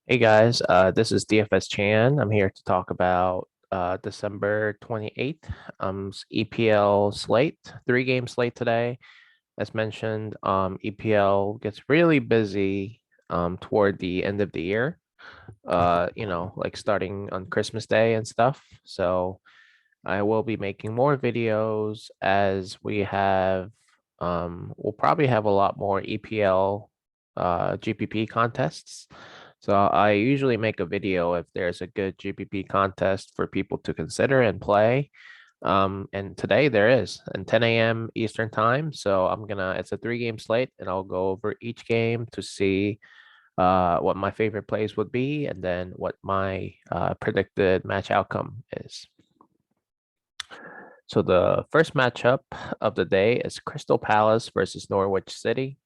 Hey guys, this is DFS Chan. I'm here to talk about December 28th, EPL slate, three-game slate today. As mentioned, EPL gets really busy toward the end of the year, like starting on Christmas Day and stuff. So I will be making more videos as we'll probably have a lot more EPL GPP contests. So I usually make a video if there's a good GPP contest for people to consider and play. And today there is, and 10 a.m. Eastern time. So it's a three-game slate, and I'll go over each game to see what my favorite plays would be, and then what my predicted match outcome is. So the first matchup of the day is Crystal Palace versus Norwich City.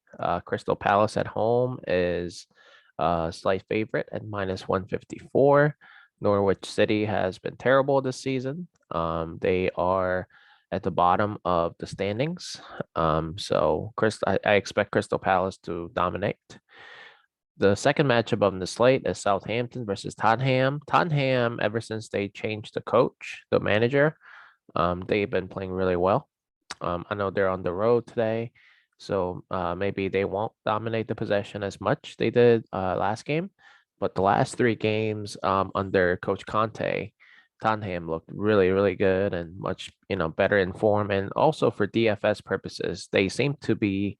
Crystal Palace at home is a slight favorite at -154. Norwich City has been terrible this season. They are at the bottom of the standings. I expect Crystal Palace to dominate. The second matchup on the slate is Southampton versus Tottenham. Tottenham, ever since they changed the coach, the manager, they've been playing really well. I know they're on the road today, so maybe they won't dominate the possession as much they did last game. But the last three games under Coach Conte, Tottenham looked really, really good and much, better in form. And also for DFS purposes, they seem to be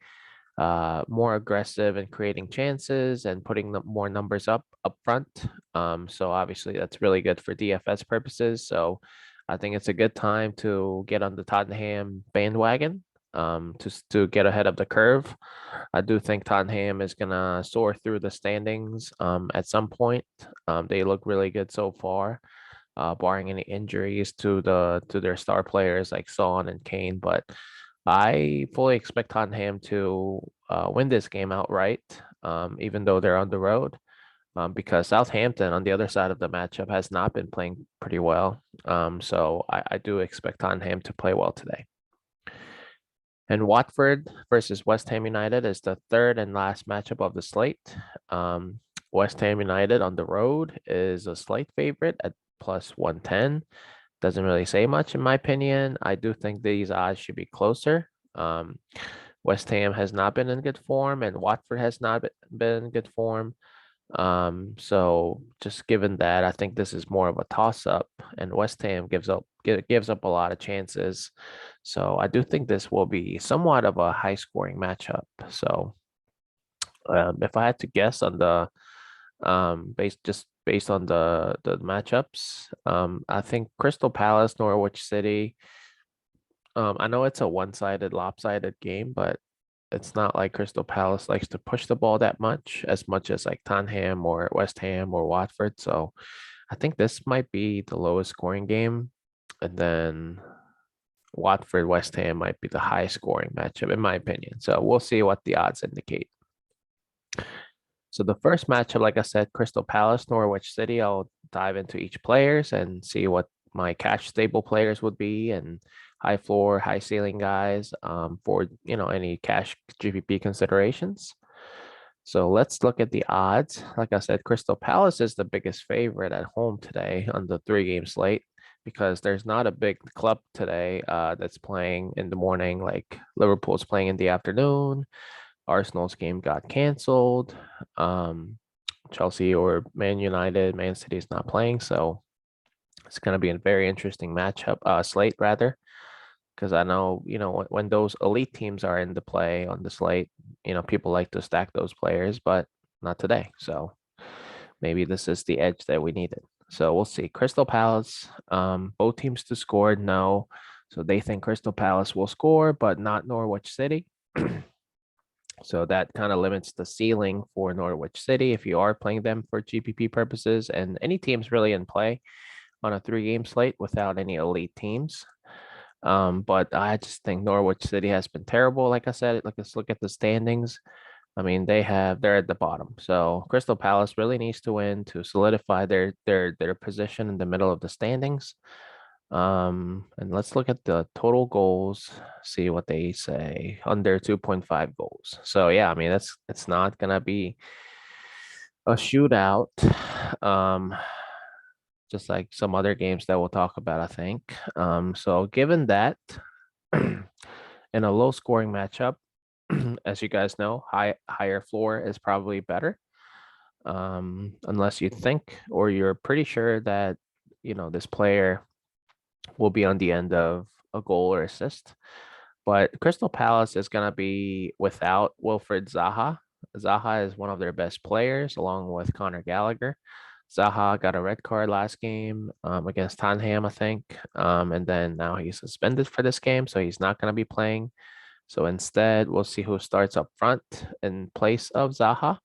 more aggressive in creating chances and putting more numbers up front. So obviously that's really good for DFS purposes. So I think it's a good time to get on the Tottenham bandwagon to get ahead of the curve. I do think Tottenham is gonna soar through the standings at some point. They look really good so far, barring any injuries to their star players like Son and Kane. But I fully expect Tottenham to win this game outright, even though they're on the road, because Southampton on the other side of the matchup has not been playing pretty well. So I do expect Tottenham to play well today. And Watford versus West Ham United is the third and last matchup of the slate. West Ham United on the road is a slight favorite at +110. Doesn't really say much in my opinion. I do think these odds should be closer. West Ham has not been in good form, and Watford has not been in good form. So just given that, I think this is more of a toss-up, and West Ham gives up a lot of chances. So I do think this will be somewhat of a high-scoring matchup. So if I had to guess on the based on the matchups, I think Crystal Palace, Norwich City. I know it's a one-sided, lopsided game, but it's not like Crystal Palace likes to push the ball that much as like Tottenham or West Ham or Watford. So I think this might be the lowest scoring game. And then Watford West Ham might be the high scoring matchup, in my opinion. So we'll see what the odds indicate. So the first matchup, like I said, Crystal Palace, Norwich City. I'll dive into each players and see what my cash stable players would be and high floor, high ceiling guys for any cash GPP considerations. So let's look at the odds. Like I said, Crystal Palace is the biggest favorite at home today on the three-game slate because there's not a big club today that's playing in the morning. Like Liverpool's playing in the afternoon. Arsenal's game got canceled. Um, Chelsea or Man United, Man City is not playing, so it's going to be a very interesting matchup, slate rather, because I know when those elite teams are in the play on the slate, people like to stack those players, but not today. So maybe this is the edge that we needed. So we'll see. Crystal Palace, both teams to score, no. So they think Crystal Palace will score, but not Norwich City. So that kind of limits the ceiling for Norwich City if you are playing them for GPP purposes, and any teams really in play on a three-game slate without any elite teams. But I just think Norwich City has been terrible. Like I said, let's look at the standings. I mean, they're at the bottom. So Crystal Palace really needs to win to solidify their position in the middle of the standings. And let's look at the total goals, see what they say. Under 2.5 goals. So yeah, I mean it's not gonna be a shootout. Um, just like some other games that we'll talk about, I think. So given that, in a low scoring matchup, as you guys know, higher floor is probably better. Unless you think or you're pretty sure that this player will be on the end of a goal or assist. But Crystal Palace is going to be without Wilfred Zaha. Zaha is one of their best players, along with Conor Gallagher. Zaha got a red card last game against Tottenham, I think. And then now he's suspended for this game, so he's not going to be playing. So instead, we'll see who starts up front in place of Zaha.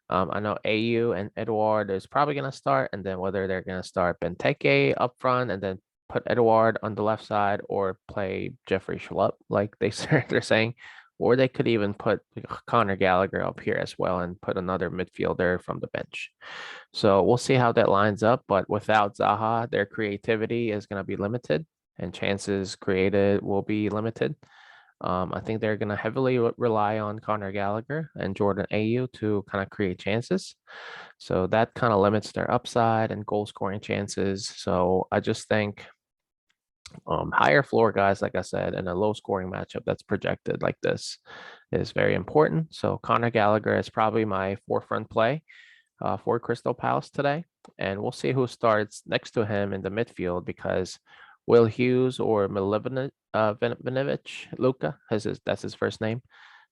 I know AU and Edouard is probably going to start, and then whether they're going to start Benteke up front and then put Edouard on the left side or play Jeffrey Schlupp, like they're saying, or they could even put Conor Gallagher up here as well and put another midfielder from the bench. So we'll see how that lines up. But without Zaha, their creativity is going to be limited and chances created will be limited. I think they're going to heavily rely on Conor Gallagher and Jordan Ayew to kind of create chances. So that kind of limits their upside and goal scoring chances. So I just think higher floor guys, like I said, and a low scoring matchup that's projected like this is very important. So Conor Gallagher is probably my forefront play for Crystal Palace today. And we'll see who starts next to him in the midfield because Will Hughes or Milivinovic, Luka, that's his first name,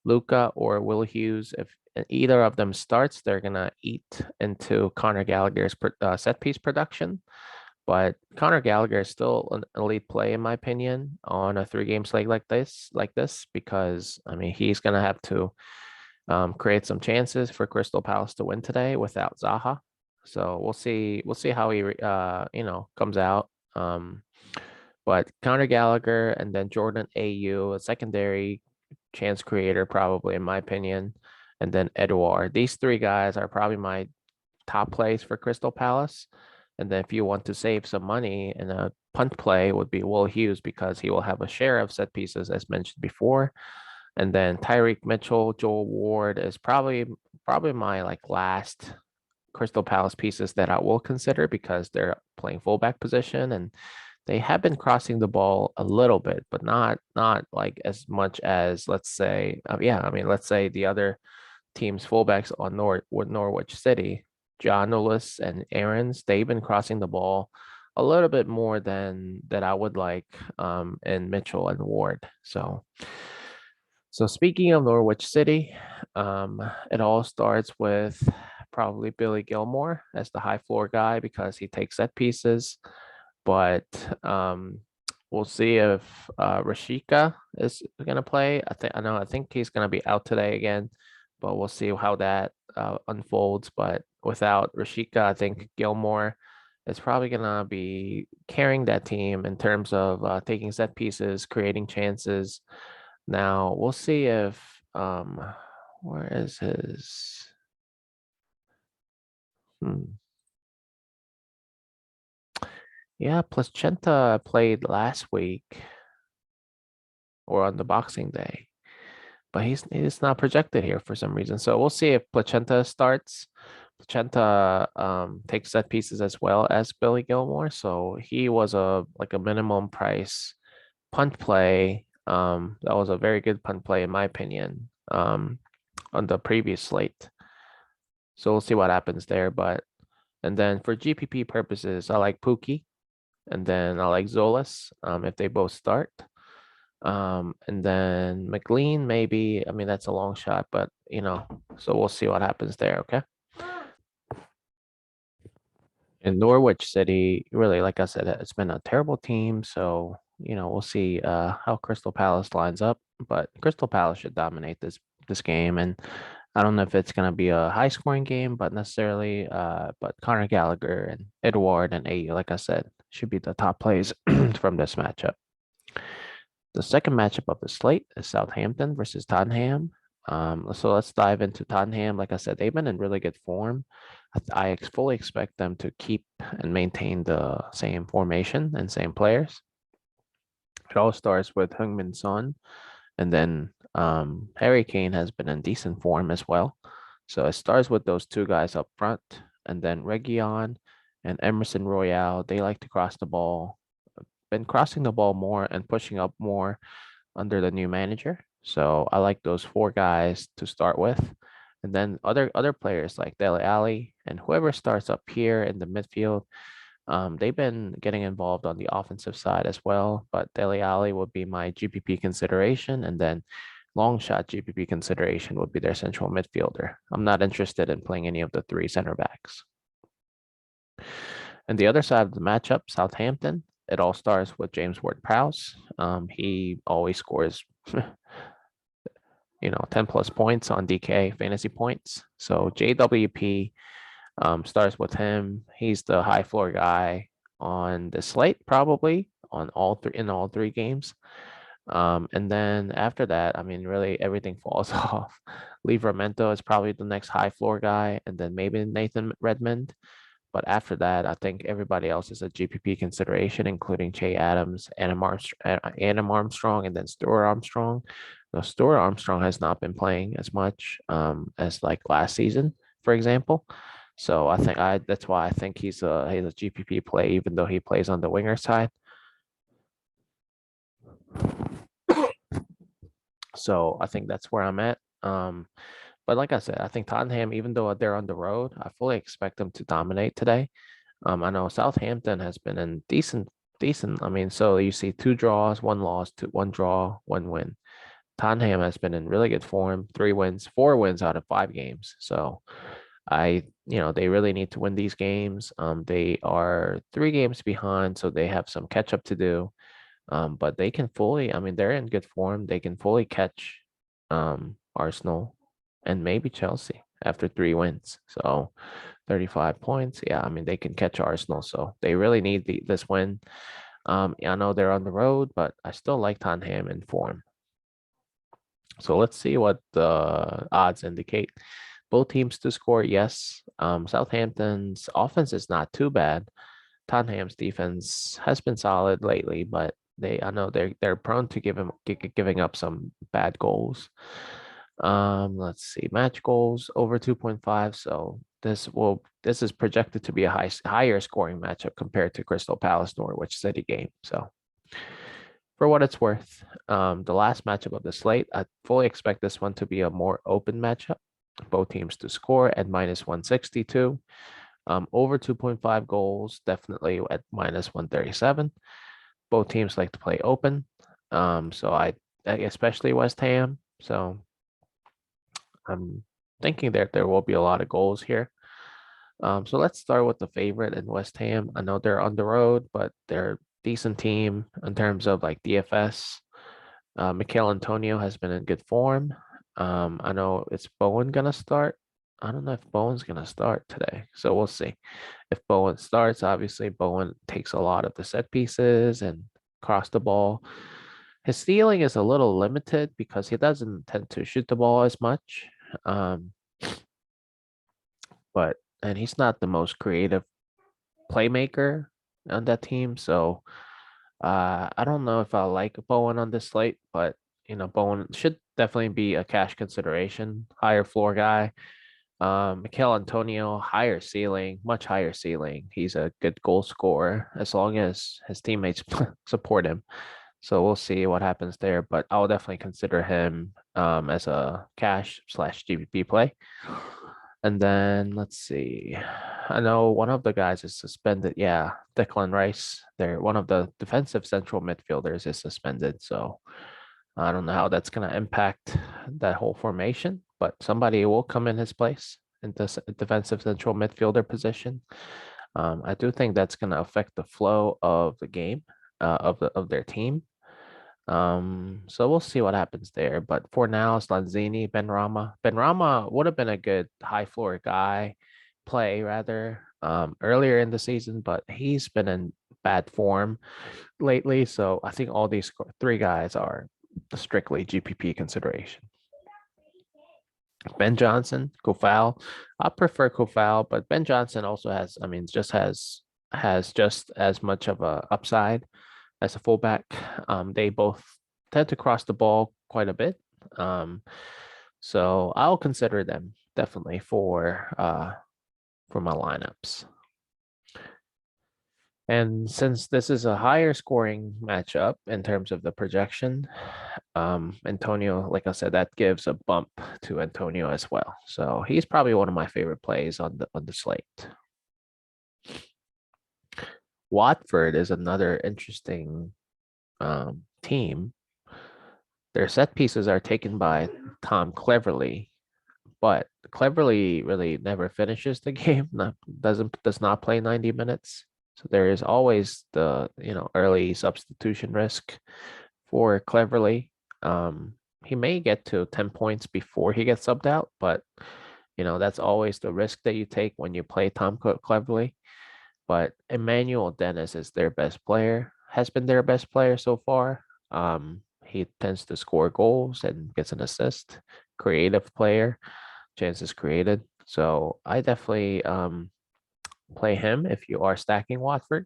Luka or Will Hughes, if either of them starts, they're going to eat into Conor Gallagher's set piece production. But Conor Gallagher is still an elite play, in my opinion, on a 3-game slate like this, because I mean he's gonna have to create some chances for Crystal Palace to win today without Zaha. So we'll see how he comes out. But Conor Gallagher and then Jordan Ayew, a secondary chance creator, probably in my opinion, and then Edouard. These three guys are probably my top plays for Crystal Palace. And then if you want to save some money in a punt play would be Will Hughes because he will have a share of set pieces as mentioned before. And then Tyreek Mitchell, Joel Ward is probably my like last Crystal Palace pieces that I will consider because they're playing fullback position and they have been crossing the ball a little bit, but not like as much as let's say, let's say the other team's fullbacks on Norwich City, John Nullis and Aaron's, they've been crossing the ball a little bit more than that I would like in Mitchell and Ward. So speaking of Norwich City, it all starts with probably Billy Gilmore as the high floor guy because he takes set pieces. But we'll see if Rashika is going to play. I think he's going to be out today again, but we'll see how that unfolds. But without Rashika, I think Gilmore is probably going to be carrying that team in terms of taking set pieces, creating chances. Now we'll see if where is his? Yeah, Placenta played last week or on the Boxing Day, but he's not projected here for some reason. So we'll see if Placenta starts. Placenta takes set pieces as well as Billy Gilmore, so he was a minimum price punt play. That was a very good punt play in my opinion. On the previous slate. So we'll see what happens there. And then for GPP purposes, I like Pookie, and then I like Zolas if they both start. And then McLean, maybe. I mean, that's a long shot, but so we'll see what happens there. Okay. In Norwich City, really, like I said, it's been a terrible team. So, we'll see how Crystal Palace lines up. But Crystal Palace should dominate this game. And I don't know if it's gonna be a high scoring game, but necessarily but Conor Gallagher and Edouard and Ayew, like I said, should be the top plays from this matchup. The second matchup of the slate is Southampton versus Tottenham. So let's dive into Tottenham. Like I said, they've been in really good form. I fully expect them to keep and maintain the same formation and same players. It all starts with Heung-min Son, and then Harry Kane has been in decent form as well. So it starts with those two guys up front, and then Region and Emerson Royale. They like to cross the ball. Been crossing the ball more and pushing up more under the new manager. So I like those four guys to start with. And then other players like Dele Alli and whoever starts up here in the midfield, they've been getting involved on the offensive side as well. But Dele Alli would be my GPP consideration, and then long shot GPP consideration would be their central midfielder. I'm not interested in playing any of the three center backs. And the other side of the matchup, Southampton, it all starts with James Ward-Prowse. He always scores 10 plus points on DK fantasy points. So JWP starts with him. He's the high floor guy on the slate, probably on all three games. And then after that, I mean, really everything falls off. Livramento is probably the next high floor guy, and then maybe Nathan Redmond. But after that, I think everybody else is a GPP consideration, including Jay Adams, Adam Armstrong, and then Stuart Armstrong. Now, Stuart Armstrong has not been playing as much as like last season, for example. So I think that's why I think he's a GPP play, even though he plays on the winger side. So I think that's where I'm at. But like I said, I think Tottenham, even though they're on the road, I fully expect them to dominate today. I know Southampton has been in decent. I mean, so you see 2 draws, 1 loss, one draw, 1 win. Tottenham has been in really good form, 3 wins, 4 wins out of 5 games. So they really need to win these games. They are 3 games behind, so they have some catch up to do. But they can fully, I mean, they're in good form. They can fully catch Arsenal and maybe Chelsea after 3 wins. So 35 points. Yeah, I mean, they can catch Arsenal. So they really need this win. I know they're on the road, but I still like Tottenham in form. So let's see what the odds indicate. Both teams to score, yes. Southampton's offense is not too bad. Tottenham's defense has been solid lately, but I know they're prone to giving up some bad goals. Let's see, match goals over 2.5. So this is projected to be a higher scoring matchup compared to Crystal Palace Norwich City game. So for what it's worth, the last matchup of the slate, I fully expect this one to be a more open matchup. Both teams to score at minus 162. Over 2.5 goals, definitely at minus 137. Both teams like to play open. So especially West Ham. So I'm thinking that there will be a lot of goals here. So let's start with the favorite in West Ham. I know they're on the road, but they're a decent team in terms of like DFS. Mikel Antonio has been in good form. I know it's Bowen gonna start. I don't know if Bowen's gonna start today, so we'll see. If Bowen starts, obviously Bowen takes a lot of the set pieces and cross the ball. His stealing is a little limited because he doesn't tend to shoot the ball as much. Um, and he's not the most creative playmaker on that team, so I don't know if I like Bowen on this slate, but Bowen should definitely be a cash consideration, higher floor guy. Mikel Antonio, higher ceiling, much higher ceiling. He's a good goal scorer as long as his teammates support him. So we'll see what happens there, but I'll definitely consider him as a cash/GPP play. And then let's see. I know one of the guys is suspended. Yeah, Declan Rice. They're one of the defensive central midfielders is suspended. So I don't know how that's going to impact that whole formation, but somebody will come in his place in this defensive central midfielder position. I do think that's going to affect the flow of the game of their team. So we'll see what happens there. But for now, it's Lanzini, Benrahma. Benrahma would have been a good high floor guy play rather earlier in the season, but he's been in bad form lately. So I think all these three guys are strictly GPP consideration. Ben Johnson, Kofal. I prefer Kofal, but Ben Johnson also has, I mean, has just as much of a upside as a fullback. They both tend to cross the ball quite a bit. So I'll consider them. definitely for my lineups. And since this is a higher scoring matchup in terms of the projection, Antonio, like I said, that gives a bump to Antonio as well. So he's probably one of my favorite plays on the slate. Watford is another interesting team. Their set pieces are taken by Tom Cleverley, but Cleverley really never finishes the game. Does not play 90 minutes. So there is always the early substitution risk for Cleverley. He may get to 10 points before he gets subbed out, but that's always the risk that you take when you play Tom Cleverley. But Emmanuel Dennis is their best player, has been their best player so far. He tends to score goals and gets an assist. Creative player, chances created. So I definitely play him if you are stacking Watford.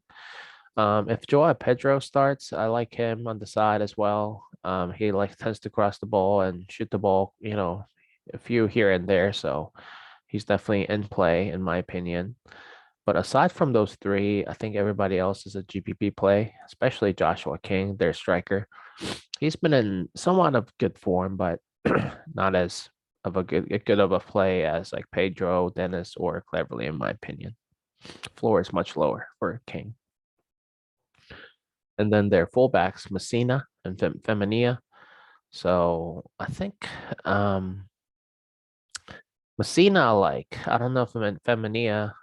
If Joao Pedro starts, I like him on the side as well. He tends to cross the ball and shoot the ball, a few here and there. So he's definitely in play, in my opinion. But aside from those three, I think everybody else is a GPP play, especially Joshua King, their striker. He's been in somewhat of good form, but not as of a good of a play as like Pedro, Dennis, or Cleverly, in my opinion. Floor is much lower for King. And then their fullbacks, Messina and Femenia. So I think Messina, I don't know if Femenia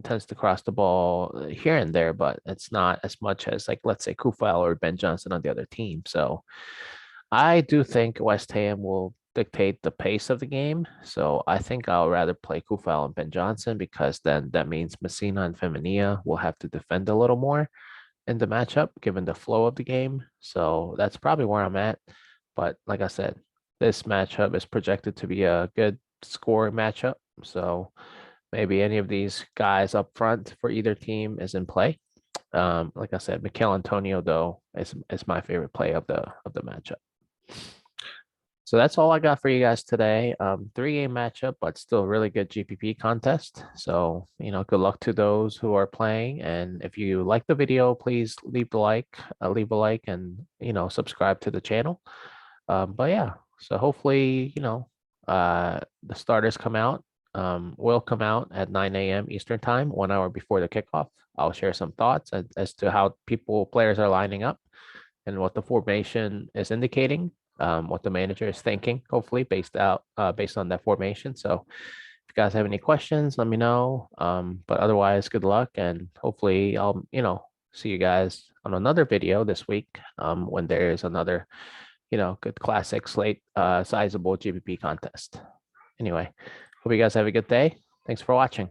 tends to cross the ball here and there, but it's not as much as let's say Kufal or Ben Johnson on the other team. So I do think West Ham will dictate the pace of the game. So I think I'll rather play Kufal and Ben Johnson because then that means Messina and Femenia will have to defend a little more in the matchup given the flow of the game. So that's probably where I'm at. But like I said, this matchup is projected to be a good scoring matchup. So maybe any of these guys up front for either team is in play. Like I said, Mikel Antonio though is my favorite play of the matchup. So that's all I got for you guys today. 3-game matchup, but still really good GPP contest. So, good luck to those who are playing. And if you like the video, please leave a like and, subscribe to the channel. But yeah, so hopefully, the starters will come out at 9 a.m. Eastern time, 1 hour before the kickoff. I'll share some thoughts as to how players are lining up and what the formation is indicating, what the manager is thinking, hopefully based on that formation. So if you guys have any questions, let me know. But otherwise, good luck, and hopefully I'll, see you guys on another video this week when there is another, good classic slate, sizable GPP contest. Anyway, hope you guys have a good day. Thanks for watching.